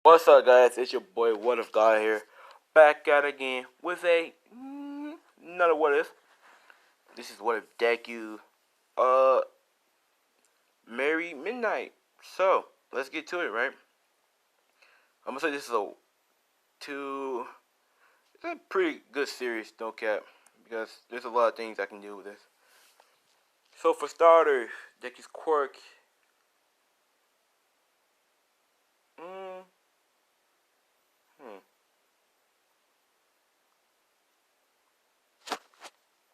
What's up, guys? It's your boy What If God here, back at again with another What If. This is What If deku, Merry Midnight. So let's get to it, right? I'm gonna say this is it's a pretty good series, no cap, because there's a lot of things I can do with this. So for starters, Deku's quirk. Mm, hmm.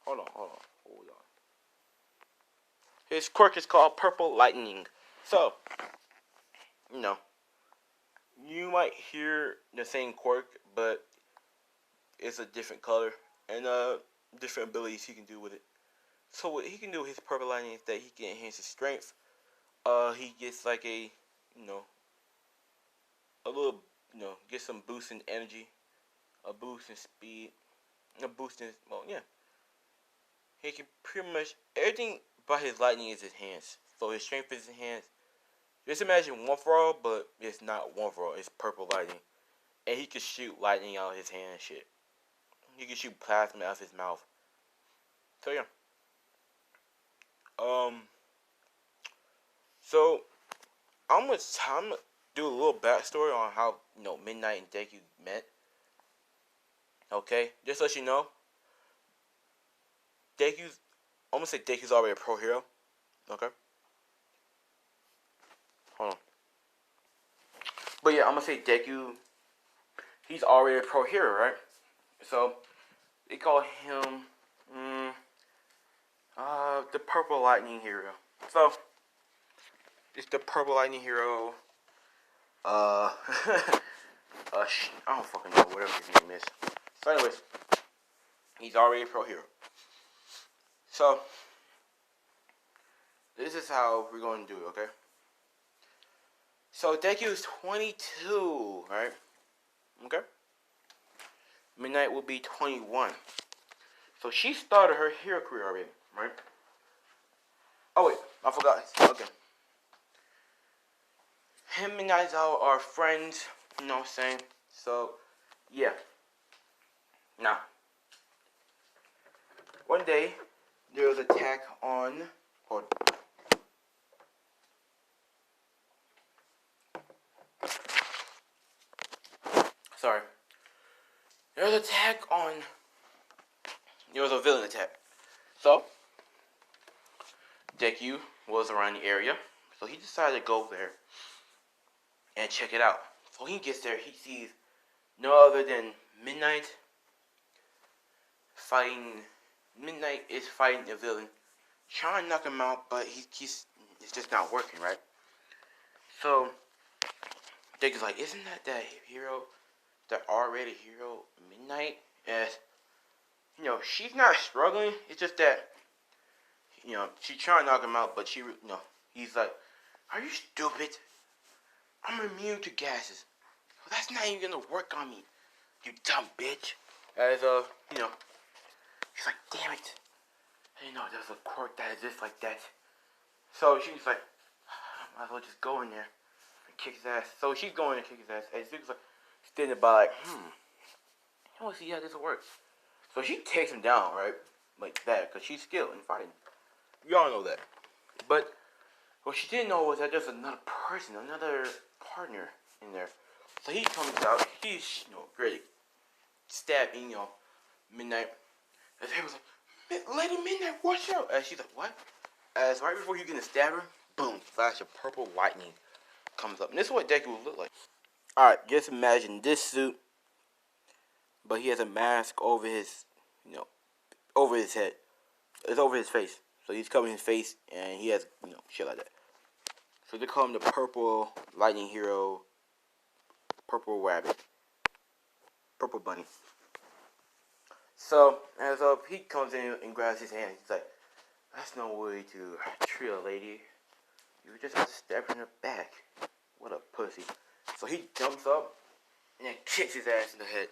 Hold on. His quirk is called Purple Lightning. So, you know, you might hear the same quirk, but it's a different color and different abilities he can do with it. So what he can do with his purple lightning is that he can enhance his strength. He gets like a little get some boost in energy, a boost in speed, a boost in He can pretty much everything about his lightning is enhanced. So his strength is enhanced. Just imagine one for all, but it's not one for all. It's purple lightning, and he can shoot lightning out of his hand and shit. He can shoot plasma out of his mouth. So yeah. Um. So I'm gonna do a little backstory on how Midnight and Deku met. Okay, just to let you know, I'm gonna say Deku's already a pro hero. Okay, hold on. But yeah, I'm gonna say Deku. He's already a pro hero, right? So they call him the Purple Lightning Hero. So it's the Purple Lightning Hero. Uh, I don't fucking know whatever his name is. So anyways, he's already a pro hero. So this is how we're going to do it, okay? So Deku is 22, right? Okay. Midnight will be 21. So she started her hero career already, right? Oh wait, I forgot. Okay. Him and Midnight are friends, you know what I'm saying? So, yeah. Now, one day, there was an attack on... Hold on. Sorry. There was an attack on... There was a villain attack. So, Deku was around the area, so he decided to go there and check it out. So he gets there, he sees no other than Midnight fighting. Midnight is fighting the villain, trying to knock him out, but it's just not working, right? So Deku's like, isn't that hero, that R-rated hero, Midnight? As she's not struggling. It's just that she's trying to knock him out, but he's like, are you stupid? I'm immune to gases. Well, that's not even gonna work on me, you dumb bitch. As she's like, damn it. I didn't know there's a quirk that exists like that. So she's like, I might as well just go in there and kick his ass. So she's going to kick his ass. And Zuko's like, standing by like, I want to see how this works. So she takes him down, right? Like that, because she's skilled in fighting. We all know that. But what she didn't know was that there's another person, another partner in there. So he comes out, he's, ready, stabbing, Midnight. And he was like, Lady Midnight, watch out. And she's like, what? As right before you get to stab her, boom, flash of purple lightning comes up. And this is what Deku would look like. Alright, just imagine this suit, but he has a mask over his, over his head. It's over his face. So he's covering his face, and he has, shit like that. So they call him the Purple Lightning Hero, Purple Rabbit, Purple Bunny. So, as he comes in and grabs his hand, he's like, that's no way to treat a lady. You just have to stab her in the back. What a pussy. So he jumps up and then kicks his ass in the head.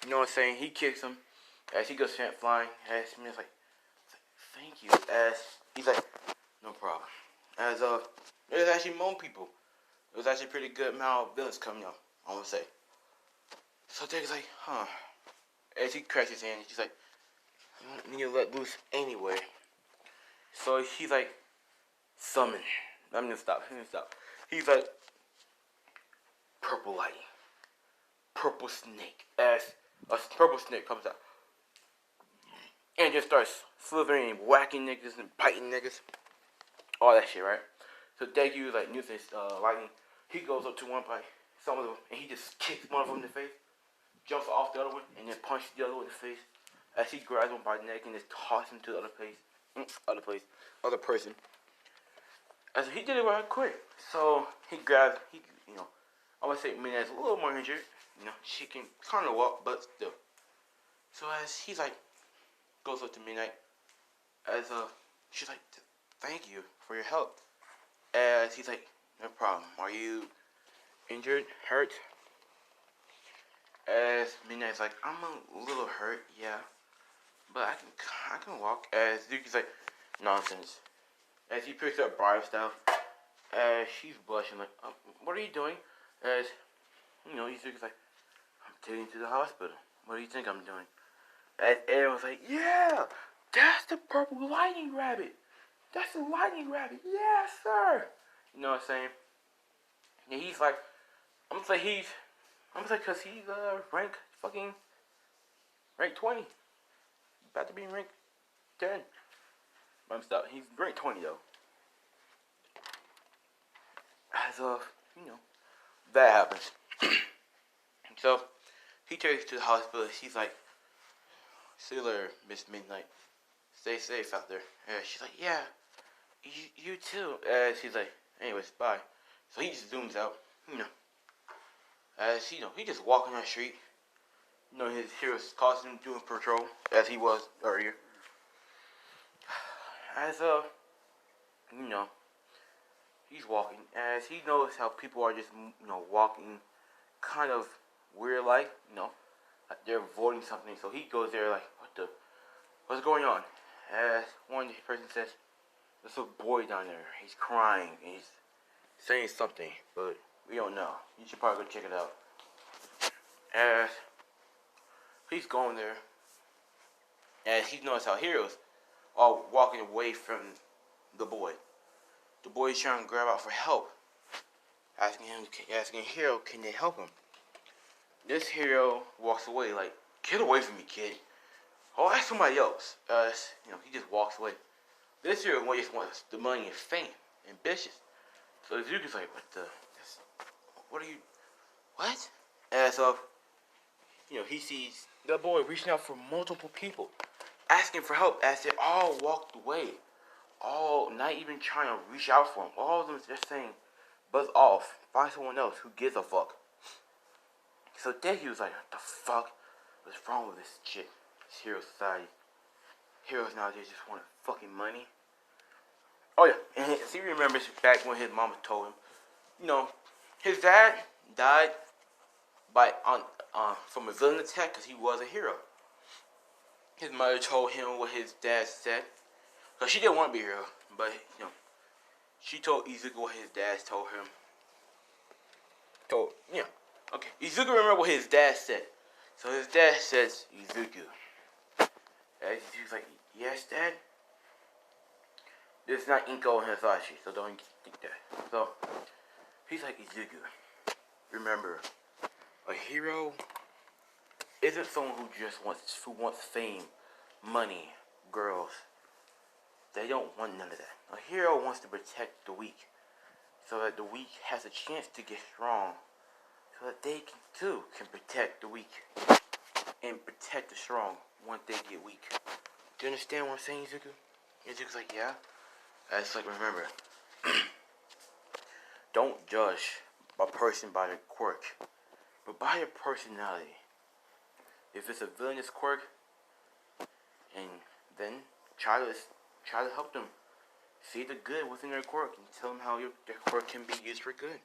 You know what I'm saying? He kicks him as he goes flying. As Smith's like, thank you. As he's like, no problem. As there's actually more people. It was actually pretty good amount of villains coming up, I want to say. So Deku's like, huh. As he cracks his hand, he's like, you need to let loose anyway. So he's like, summon. I'm gonna stop. He's like, purple lighting. Purple snake. As a purple snake comes out. And just starts slithering and whacking niggas and biting niggas. All that shit, right? So Deku like using his lightning. He goes up to some of them, and he just kicks one of them in the face. Jumps off the other one, and then punches the other one in the face. As he grabs one by the neck and just tosses him to the other person. As he did it right quick. So he grabs, I would say Mina's a little more injured. She can kind of walk, but still. So as he's like, goes up to Midnight, she's like, thank you for your help. As he's like, no problem. Are you injured? Hurt? As Midnight's like, I'm a little hurt, yeah, but I can walk. As Yuki's like, nonsense. As he picks up Briar's stuff, as she's blushing like, what are you doing? As Yuki's like, I'm taking you to the hospital. What do you think I'm doing? As everyone's like, yeah, that's the purple lightning rabbit. That's the lightning rabbit. Yes, sir. You know what I'm saying? And he's like, I'm gonna say cause he's rank 20. About to be rank 10. I'm stop. He's rank 20 though. As of, that happens. So he takes her to the hospital. She's like, see you later, Miss Midnight. Stay safe out there. And she's like, yeah, you too. She's like, anyways, bye. So he just zooms out, As he just walking on the street. His hero's costume doing patrol as he was earlier. As he's walking. As he knows how people are just walking, kind of weird, like they're avoiding something. So he goes there like, what's going on? As one person says, there's a boy down there. He's crying and he's saying something, but we don't know. You should probably go check it out. As he's going there, and he knows how heroes are walking away from the boy. The boy's trying to grab out for help, asking hero, can they help him? This hero walks away like, get away from me, kid. Oh, ask somebody else. He just walks away. This hero just wants the money and fame, ambitious. So Zuki's like, what are you, what? And so, he sees the boy reaching out for multiple people, asking for help as they all walked away. All not even trying to reach out for him. All of them just saying, buzz off, find someone else who gives a fuck. So Deku was like, what the fuck? What's wrong with this shit? This hero society. Heroes nowadays just want fucking money. Oh yeah, and he remembers back when his mama told him, his dad died from a villain attack because he was a hero. His mother told him what his dad said, because she didn't want to be a hero, but she told Izuku what his dad told him. Okay. Izuku remembered what his dad said. So his dad says, Izuku. And he was like, yes, Dad? It's not Inko and Hisashi, so don't think that. So, he's like, Izuku, remember, a hero isn't someone who wants fame, money, girls. They don't want none of that. A hero wants to protect the weak, so that the weak has a chance to get strong, so that they can protect the weak and protect the strong once they get weak. Do you understand what I'm saying, Izuku? Izuku's like, yeah. It's like, remember, don't judge a person by their quirk, but by their personality. If it's a villainous quirk, and then try to help them see the good within their quirk and tell them how their quirk can be used for good.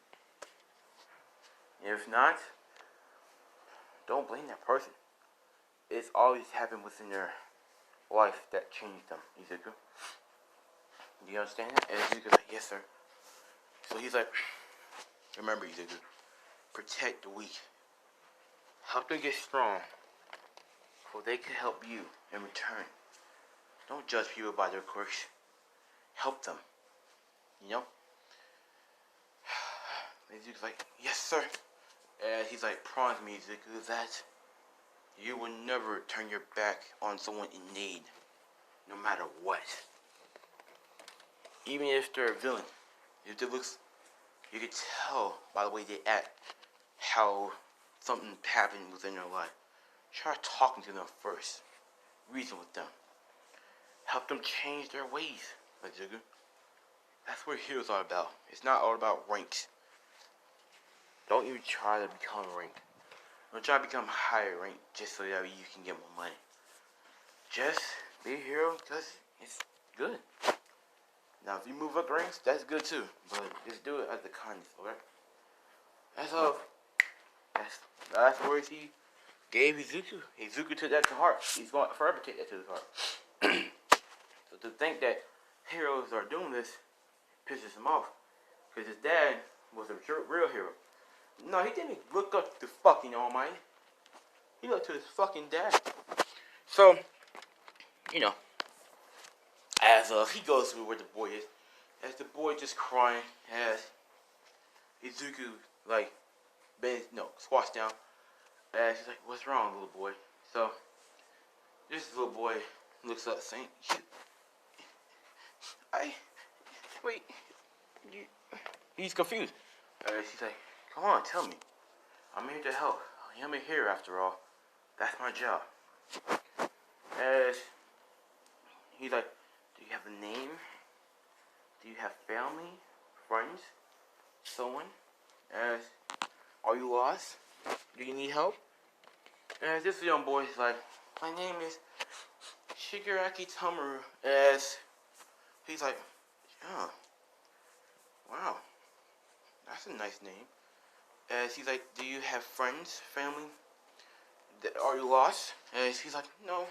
If not, don't blame that person. It's always happened within their life that changed them, Izuku. Do you understand that? And Izuku's like, yes, sir. So he's like, Remember, Izuku, protect the weak. Help them get strong, so they can help you in return. Don't judge people by their quirks. Help them. You know? Izuku's like, yes, sir. And he's like, promise me, Izuku, that you will never turn your back on someone in need, no matter what. Even if they're a villain, if it looks, you can tell by the way they act how something happened within their life. Try talking to them first. Reason with them. Help them change their ways, Izuku. That's what heroes are about. It's not all about ranks. Don't even try to become ranked. Don't try to become higher rank just so that you can get more money. Just be a hero because it's good. Now, if you move up the ranks, that's good too. But just do it at the kindness, alright? That's all. That's the last words he gave Izuku. Izuku took that to heart. He's going to forever take that to his heart. So to think that heroes are doing this pisses him off. Because his dad was a real hero. No, he didn't look up to fucking Almighty. He looked to his fucking dad. So, you know, as he goes through where the boy is, as the boy just crying, as Izuku, like, squats down, as he's like, what's wrong, little boy? So, this little boy looks up saying, he's confused. She's like, come on, tell me. I'm here to help. I'm a hero after all. That's my job. As he's like, do you have a name? Do you have family? Friends? Someone? As, are you lost? Do you need help? As this young boy is like, my name is Shigaraki Tomaru. As he's like, oh, wow, that's a nice name. As he's like, do you have friends, family? Are you lost? As he's like, no,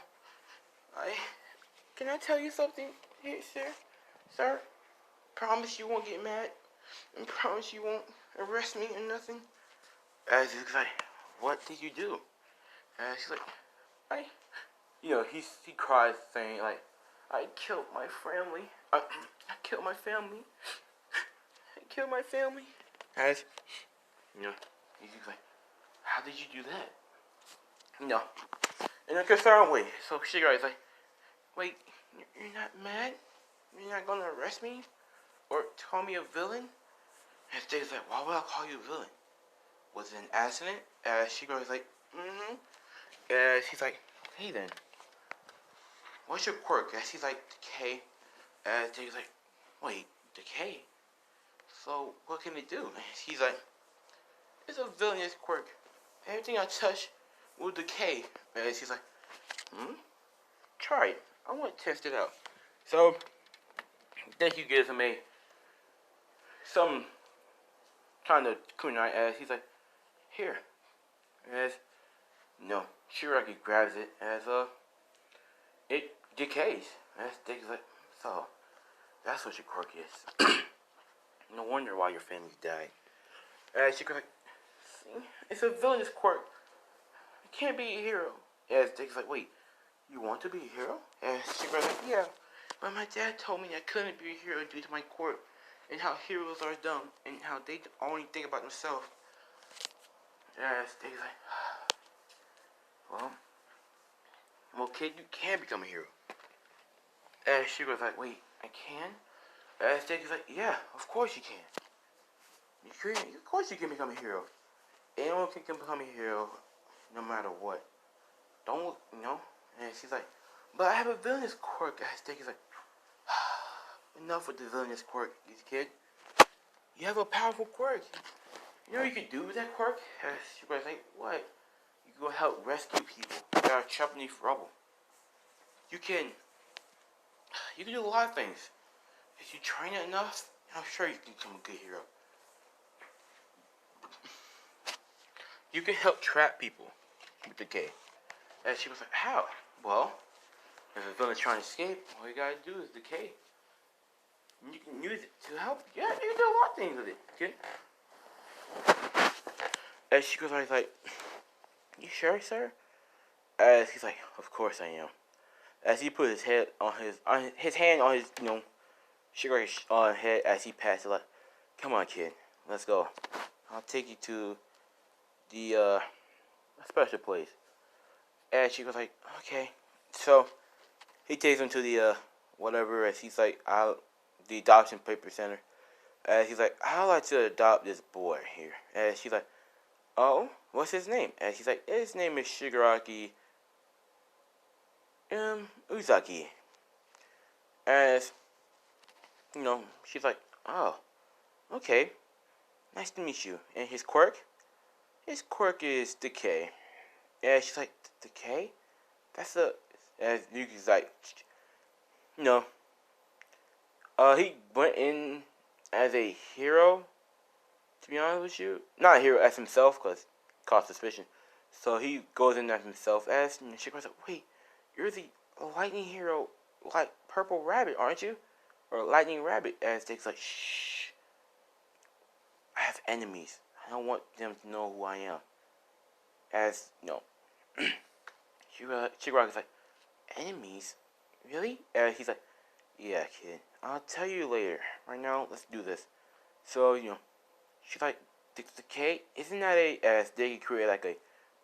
can I tell you something here, sir? Sir, promise you won't get mad, and promise you won't arrest me or nothing. As he's like, what did you do? And she's like, he cries saying like, I killed my family. I killed my family. I killed my family. As, he's like, how did you do that? In a concerned way. So Shigarai's like, wait, you're not mad? You're not gonna arrest me? Or call me a villain? And Jay's like, why would I call you a villain? Was it an accident? Shigarai's like, mm-hmm. She's like, okay then. What's your quirk? She's like, decay. Jay's like, wait, decay? So what can it do? And she's like, it's a villainous quirk. Everything I touch will decay. And she's like, try it. I want to test it out. So Deku gives him some kind of kunai as he's like, here. As Shigaraki grabs it as it decays. As Deku's like, so that's what your quirk is. No wonder why your family's died. Shigaraki's like, see, it's a villainous quirk. You can't be a hero. As Deku's like, wait, you want to be a hero? And Shigaraki's like, yeah, but my dad told me I couldn't be a hero due to my quirk and how heroes are dumb and how they only think about themselves. As Deku's like, well, kid, you can become a hero. And Shigaraki's like, wait, I can? And Deku's like, yeah, of course you can. Of course you can become a hero. Anyone can become a hero, no matter what. Don't, And she's like, but I have a villainous quirk. And Deku's like, enough with the villainous quirk, you kid. You have a powerful quirk. You know what you can do with that quirk? And Shigaraki's like, what? You can go help rescue people that are trapped beneath rubble. You can do a lot of things. If you train it enough, I'm sure you can become a good hero. You can help trap people with decay. And she was like, how? Well, if a villain's trying to escape, all you gotta do is decay. You can use it to help. Yeah, you can do a lot of things with it, kid. And she goes like, "You sure, sir?" As he's like, "Of course I am." As he put his head on his hand on his sugar head as he passed it, like, "Come on, kid, let's go. I'll take you to the special place." And she goes like, "Okay." So he takes him to the whatever. As he's like, the adoption paper center. As he's like, "I'd like to adopt this boy here." And she's like, "Oh, what's his name?" And she's like, "His name is Shigaraki Uzaki." As she's like, "Oh, okay, nice to meet you." And his quirk? His quirk is decay. And she's like, "Decay? That's a..." As Yuki's like, you know, he went in as a hero, to be honest with you. Not a hero as himself, because it caused suspicion. So he goes in as himself as, and she goes like, "Wait, you're the lightning hero, like Purple Rabbit, aren't you?" Or Lightning Rabbit, as Dick's like, "Shh, I have enemies. I don't want them to know who I am." As, Shigaraki's like, "Enemies? Really?" And he's like, "Yeah, kid, I'll tell you later. Right now, let's do this." So, she's like, "The K, isn't that a..." As Diggy created like a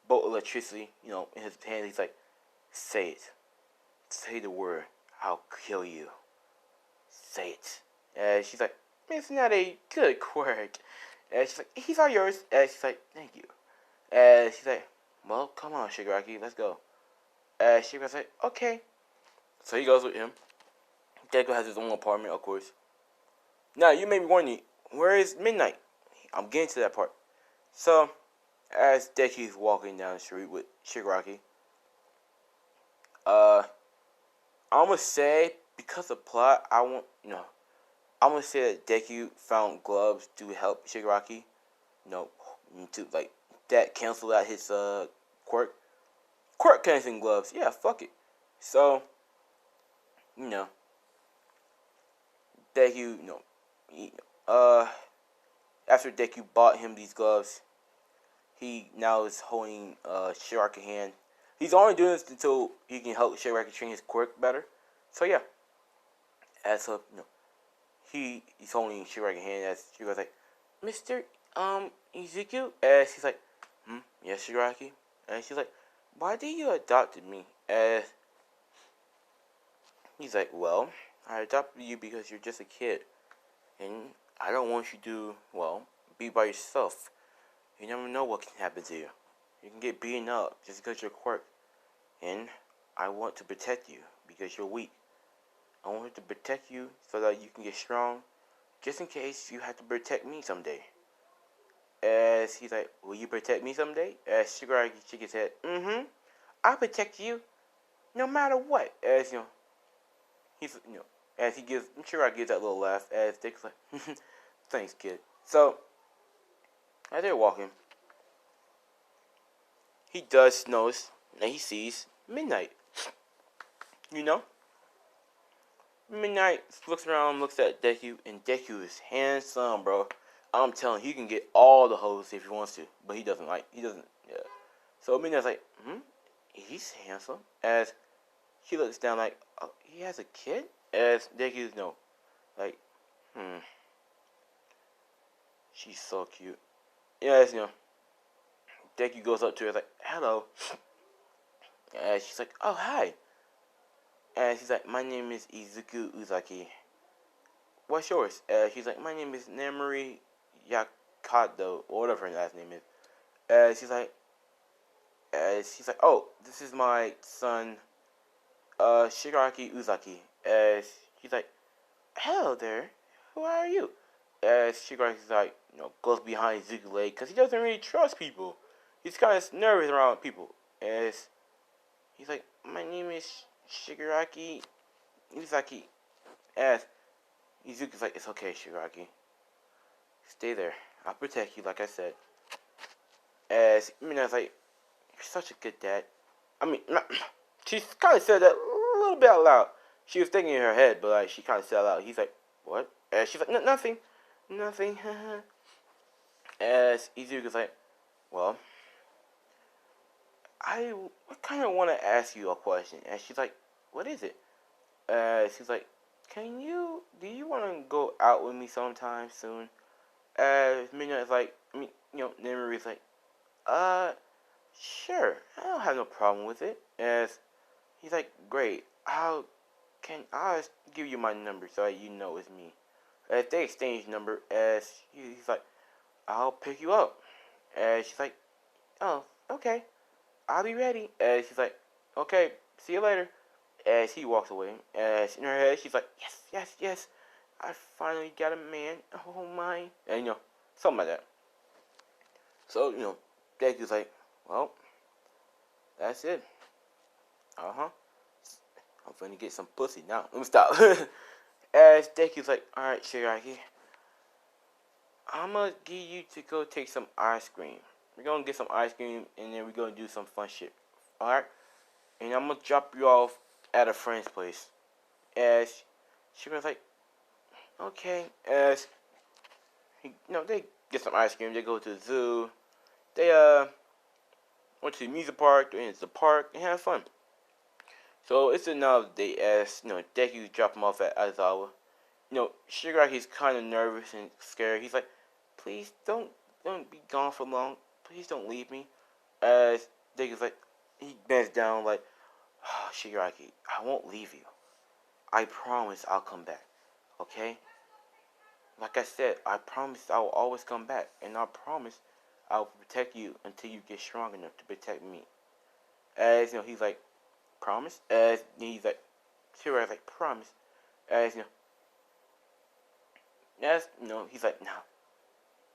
bolt of electricity, in his hand, he's like, "Say it. Say the word. I'll kill you. Say it." And she's like, "Isn't that a good quirk?" And she's like, "He's all yours." And she's like, "Thank you." And she's like, "Well, come on, Shigaraki, let's go." And Shigaraki's like, "Okay." So he goes with him. Deku has his own apartment, of course. Now, you may be wondering, where is Midnight? I'm getting to that part. So, as Deku's walking down the street with Shigaraki, I'm gonna say, because of plot, I'm gonna say that Deku found gloves to help Shigaraki, to, like, that cancel out his, quirk. Quirk canceling gloves, yeah, fuck it. So, Deku, after Deku bought him these gloves, he now is holding Shigaraki's hand. He's only doing this until he can help Shigaraki train his quirk better. So yeah, as he's holding Shigaraki's hand as Shigaraki's like, "Mr. Izuku," and she's like, "Yes, Shigaraki," and she's like, "Why did you adopt me?" And he's like, "Well, I adopted you because you're just a kid, and I don't want you to, be by yourself. You never know what can happen to you. You can get beaten up just because you're quirk. And I want to protect you because you're weak. I want to protect you so that you can get strong, just in case you have to protect me someday." As he's like, "Will you protect me someday?" As Shigaraki shook his head, "I'll protect you no matter what." As he's as he gives Shigaraki gives that little laugh. As Dick's like, "Thanks, kid." So as they're walking, he does notice that he sees Midnight. Midnight looks around, looks at Deku, and Deku is handsome, bro. I'm telling you, he can get all the hoes if he wants to, but he doesn't. Yeah. So Midnight's like, he's handsome. As she looks down, like, "Oh, he has a kid?" As Deku's like, she's so cute. As Deku goes up to her, like, "Hello." And she's like, "Oh, hi." And she's like, "My name is Izuku Uzaki. What's yours?" She's like, "My name is Namori Yakado," or whatever her last name is. She's like, "Oh, this is my son, Shigaraki Uzaki." She's like, "Hello there. Who are you?" Shigaraki's like, goes behind Izuku's leg because he doesn't really trust people. He's kind of nervous around people. As he's like, "My name is Shigaraki Uzaki." As Izuku's like, "It's okay, Shigaraki. Stay there. I'll protect you, like I said." As Mina's like, "You're such a good dad." I mean, she kind of said that a little bit out loud. She was thinking in her head, but like she kind of said out loud. He's like, "What?" And she's like, "Nothing, nothing." As Izuku's like, well, I kind of want to ask you a question. And she's like, what is it? She's like, do you want to go out with me sometime soon? Midnight's like, Memory's like, uh, sure, I don't have no problem with it. As he's like, great, I'll give you my number so that you know it's me. As they exchange number, as he's like, I'll pick you up. As she's like, oh, okay, I'll be ready. As she's like, okay, see you later. As he walks away, as in her head, she's like, yes, yes, yes, I finally got a man. Oh my, and something like that. So Deku's like, well, that's it. Uh-huh. I'm finna get some pussy now. Let me stop. As Deku's like, alright, Shigaraki, I'm gonna get you to go take some ice cream. We're gonna get some ice cream and then we're gonna do some fun shit. Alright? And I'm gonna drop you off at a friend's place. As Shigaraki's like, okay. As they get some ice cream, they go to the zoo. They went to the music park, they went to the park and had fun. So it's another day as Deku drop him off at Aizawa. Shigaraki's kind of nervous and scared. He's like, please don't be gone for long. Please don't leave me. As Deku's like, he bends down like, oh, Shigaraki, I won't leave you. I promise I'll come back. Okay? Like I said, I promise I will always come back. And I promise I will protect you until you get strong enough to protect me. As he's like, promise? As he's like, Shigaraki's like, promise. As he's like, no.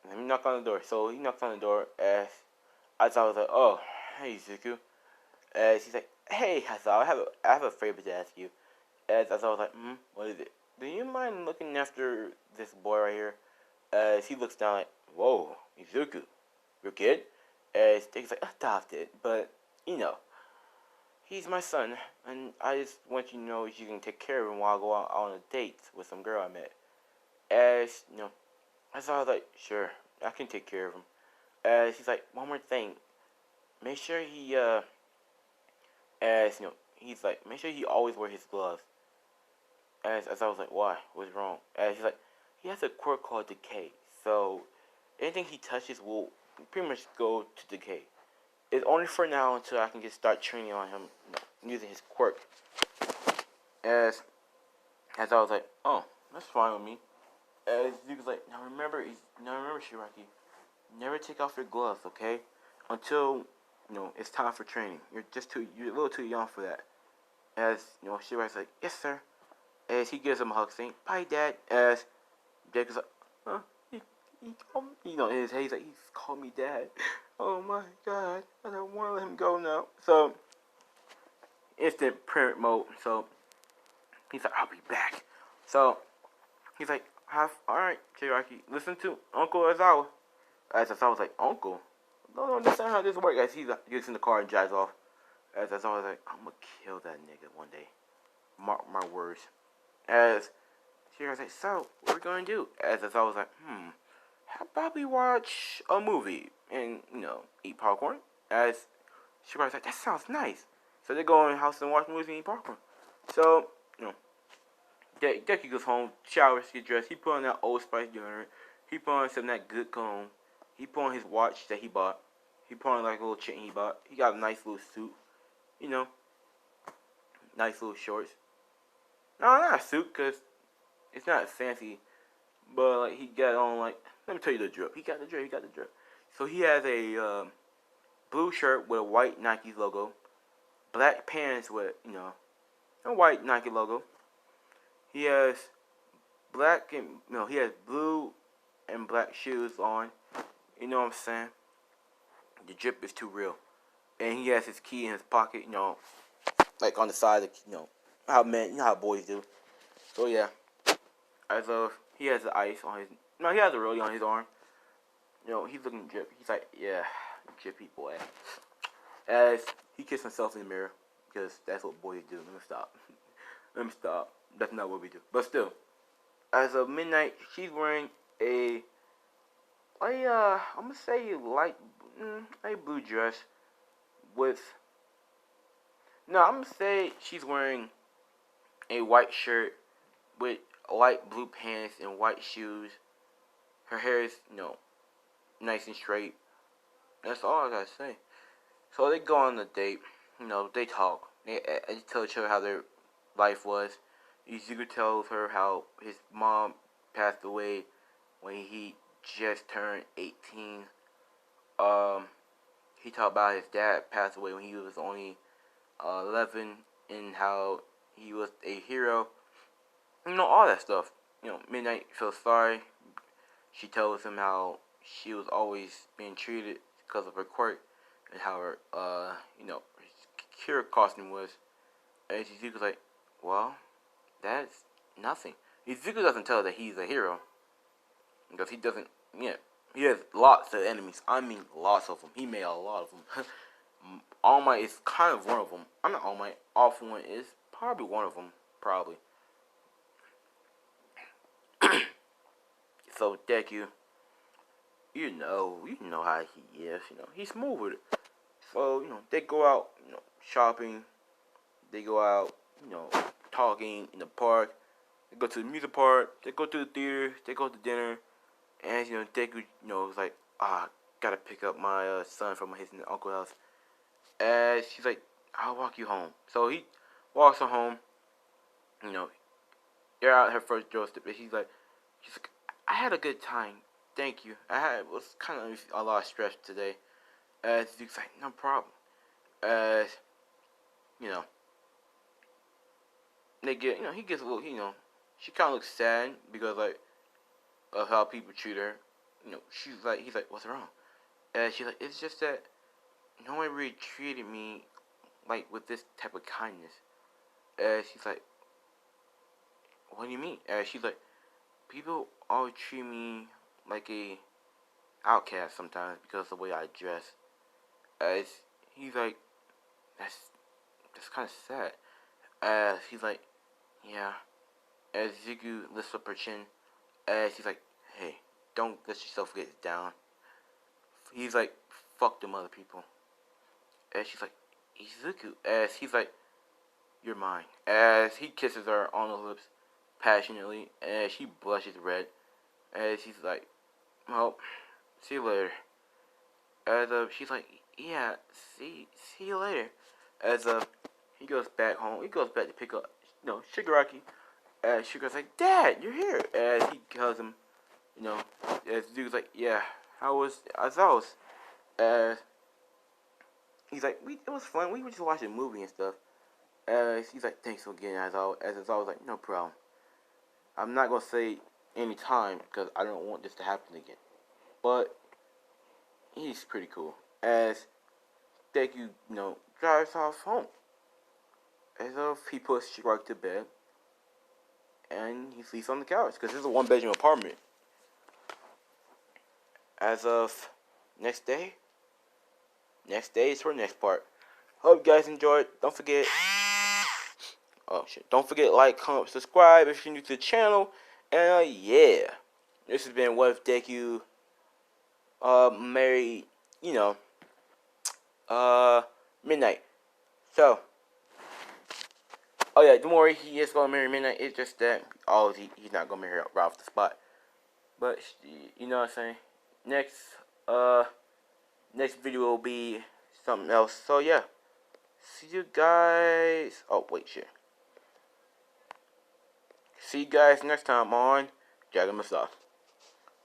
Let me knock on the door. So he knocks on the door as Aizawa was like, oh, hey Zuko. As he's like, hey Aizawa, I have a favor to ask you. As Aizawa was like, what is it? Do you mind looking after this boy right here? As he looks down like, whoa, Izuku, your kid? As Dick's like, adopted, but he's my son, and I just want you to know you can take care of him while I go out on a date with some girl I met. As I was like, sure, I can take care of him. He's like, one more thing, make sure he's like, make sure he always wear his gloves. As I was like, why? What's wrong? He's like, he has a quirk called decay, so anything he touches will pretty much go to decay. It's only for now until I can just start training on him using his quirk. As I was like, oh, that's fine with me. As he was like, now remember, Shiraki, never take off your gloves, okay? Until it's time for training. You're a little too young for that. As Shiraki's like, yes, sir. As he gives him a hug, saying, bye, Dad. As Jacob's like, huh? He called me, in his head, he's like, he's called me Dad. Oh my God, I don't want to let him go now. So, instant parent mode. So, he's like, I'll be back. So, he's like, alright, Cherokee, listen to Uncle Aizawa. As Aizawa was like, Uncle? Don't understand how this works. As he gets in the car and drives off. As Aizawa was like, I'm gonna kill that nigga one day. Mark my words. As Cherokee was like, so, what are we gonna do? As Aizawa was like, how about we watch a movie and, eat popcorn? As Cherokee was like, that sounds nice. So they go in the house and watch movies and eat popcorn. So, Deku goes home, showers, gets dressed. He put on that Old Spice deodorant. He put on some of that good cologne. He put on his watch that he bought. He put on like a little chain he bought. He got a nice little suit. Nice little shorts. No, not a suit, because it's not fancy. But like he got on like, let me tell you the drip. He got the drip. So he has a blue shirt with a white Nike logo. Black pants with, a white Nike logo. He has he has blue and black shoes on. You know what I'm saying? The drip is too real. And he has his key in his pocket, like on the side of, how boys do. So yeah. He has the ice on his, he has a rollie on his arm. He's looking drip. He's like, yeah, drippy boy. As he kissed himself in the mirror, because that's what boys do. Let me stop. That's not what we do. But still, as of midnight, she's wearing I'm gonna say light, a blue dress with. No, I'm gonna say she's wearing a white shirt with light blue pants and white shoes. Her hair is, nice and straight. That's all I gotta say. So they go on a date. They talk. They tell each other how their life was. Izuku tells her how his mom passed away when he just turned 18. He talked about his dad passed away when he was only 11 and how he was a hero. All that stuff. Midnight feels sorry. She tells him how she was always being treated because of her quirk and how her, cure costume was. And Izuku's like, well, that's nothing. Izuku doesn't tell her that he's a hero because he doesn't. Yeah, he has lots of enemies. I mean, lots of them. He made a lot of them. All Might is kind of one of them. I'm not All Might. Awful One is probably one of them. Probably. So Deku, you know how he is. He's smooth with it. So they go out, shopping. They go out, talking in the park. They go to the music park. They go to the theater. They go to dinner. And Deku, is like, gotta pick up my son from his uncle's house. And she's like, I'll walk you home. So he walks her home. They're out her first doorstep. And she's like, I had a good time. Thank you. Was kind of a lot of stress today. As he's like, no problem. As they get, he gets a little, she kind of looks sad because of how people treat her. He's like, what's wrong? And she's like, it's just that no one really treated me with this type of kindness. And she's like, what do you mean? And she's like, people always treat me like a outcast sometimes because of the way I dress. As he's like, that's kind of sad. As he's like, yeah. As Izuku lifts up her chin, as he's like, hey, don't let yourself get down. He's like, fuck them other people. As she's like, Izuku. As he's like, you're mine. As he kisses her on the lips passionately, and she blushes red. As he's like, well, see you later. As she's like, yeah, see you later. As he goes back home. He goes back to pick up, Shigaraki. As Shigar's like, Dad, you're here. As he tells him, as the dude's like, yeah, I thought it was. He's like, it was fun. We were just watching a movie and stuff. He's like, thanks again. As I was like, no problem. I'm not gonna say any time because I don't want this to happen again. But he's pretty cool. As Deku, drives off home. As he puts Shigaraki to bed, and he sleeps on the couch because this is a one-bedroom apartment. As of next day is for the next part. Hope you guys enjoyed. Don't forget. Oh shit! Don't forget like, comment, subscribe if you're new to the channel. And yeah, this has been What If Deku married, Midnight. So, oh yeah, don't worry, he is gonna marry Midnight. It's just that he's not gonna marry her right off the spot. But you know what I'm saying. Next video will be something else. So yeah, see you guys. Oh wait, shit. See you guys next time on Dragon Massage.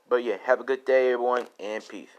But yeah, have a good day, everyone, and peace.